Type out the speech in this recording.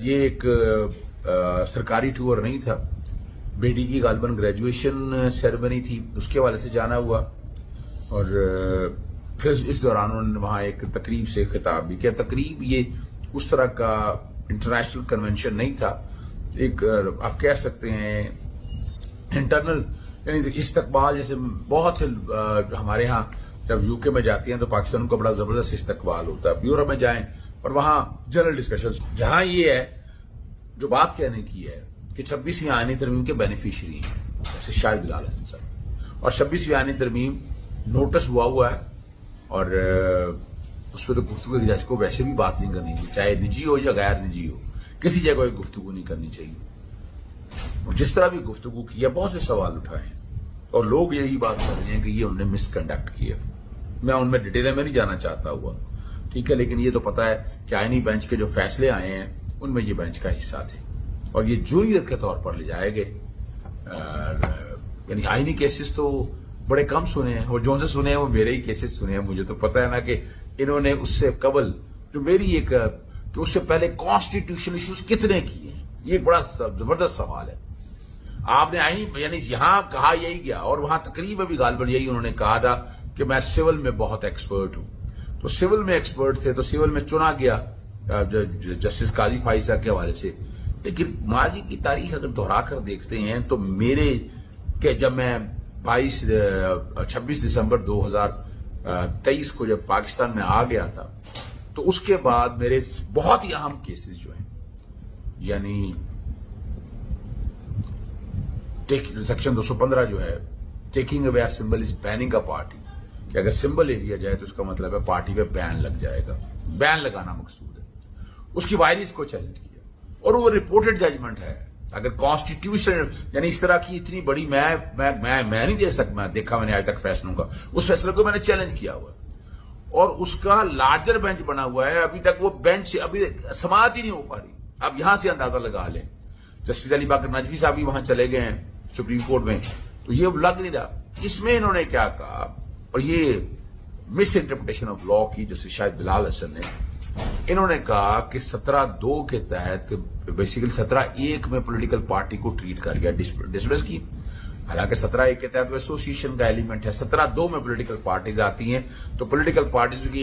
یہ ایک سرکاری ٹور نہیں تھا، بیٹی کی غالباً گریجویشن سیریمنی تھی، اس کے حوالے سے جانا ہوا اور پھر اس دوران انہوں نے وہاں ایک تقریب سے خطاب بھی کیا۔ تقریب یہ اس طرح کا انٹرنیشنل کنونشن نہیں تھا، ایک آپ کہہ سکتے ہیں انٹرنل، یعنی استقبال، جیسے بہت سے ہمارے ہاں جب یو کے میں جاتی ہیں تو پاکستان کا بڑا زبردست استقبال ہوتا ہے، یورپ میں جائیں اور وہاں جنرل ڈسکشن، جہاں یہ ہے جو بات کہنے کی ہے کہ 26ویں آئینی ترمیم کے بینیفیشری ہیں جیسے شاہ بلال حسن صاحب، اور 26ویں آئینی ترمیم نوٹس ہوا ہے اور اس پہ تو گفتگو کی جج کو ویسے بھی بات نہیں کرنی چاہیے، چاہے نجی ہو یا غیر نجی ہو، کسی جگہ کوئی گفتگو نہیں کرنی چاہیے۔ اور جس طرح بھی گفتگو کی ہے، بہت سے سوال اٹھائے ہیں اور لوگ یہی بات کر رہے ہیں کہ یہ انہوں نے مس کنڈکٹ کیا۔ میں ان میں ڈیٹیل میں نہیں جانا چاہتا ہوا، ٹھیک ہے، لیکن یہ تو پتا ہے کہ آئینی بینچ کے جو فیصلے آئے ہیں ان میں یہ بینچ کا حصہ تھے اور یہ جونیئر کے طور پر لے جائے گئے۔ یعنی آئینی کیسز تو بڑے کم سنے ہیں اور جو سے سنے ہیں وہ میرے ہی کیسز سنے ہیں۔ مجھے تو پتا ہے نا کہ انہوں نے اس سے قبل جو میری ایک کہ اس سے پہلے کانسٹیٹیوشن ایشوز کتنے کیے ہیں، یہ ایک بڑا زبردست سوال ہے۔ آپ نے آئینی یعنی یہاں کہا یہی گیا اور وہاں تقریب میں بھی غالباً یہی انہوں نے کہا تھا کہ میں سول میں بہت ایکسپرٹ ہوں، تو سول میں ایکسپرٹ تھے تو سول میں چنا گیا جسٹس قاضی فائزہ کے حوالے سے۔ لیکن ماضی کی تاریخ اگر دہرا کر دیکھتے ہیں تو میرے کہ جب میں 26 دسمبر 2023 کو جب پاکستان میں آ گیا تھا تو اس کے بعد میرے بہت ہی اہم کیسز جو ہیں، یعنی سیکشن 215 جو ہے taking away symbol is banning a party, کہ اگر سمبل لے لیا جائے تو اس کا مطلب ہے پارٹی پہ بین لگ جائے گا، بین لگانا مقصود ہے، اس کی وائرس کو چیلنج کیا اور وہ رپورٹڈ ججمنٹ ہے۔ اگر کانسٹیٹیوشن یعنی اس طرح کی اتنی بڑی میں نہیں دے سکتا، میں دیکھا میں نے آج تک فیصلوں کا، اس فیصلے کو میں نے چیلنج کیا ہوا ہے اور اس کا لارجر بینچ بنا ہوا ہے، ابھی تک وہ بینچ ابھی سماعت ہی نہیں ہو پا رہی۔ اب یہاں سے اندازہ لگا لیں، جسٹس علی باقر نجوی صاحب بھی وہاں چلے گئے ہیں سپریم کورٹ میں، تو یہ لگ نہیں رہا اس میں انہوں نے کیا کہا، اور یہ مس انٹرپریٹیشن آف لا کی جیسے شاید بلال حسن نے، انہوں نے کہا کہ 17(2) کے تحت بیسیکلی 17(1) میں پولیٹیکل پارٹی کو ٹریٹ کر گیا، ڈسمس کی، حالانکہ 17(1) کے تحت وہ ایسوسیشن کا ایلیمنٹ ہے، 17(2) میں پولیٹیکل پارٹیز آتی ہیں تو پولیٹیکل پارٹیز کی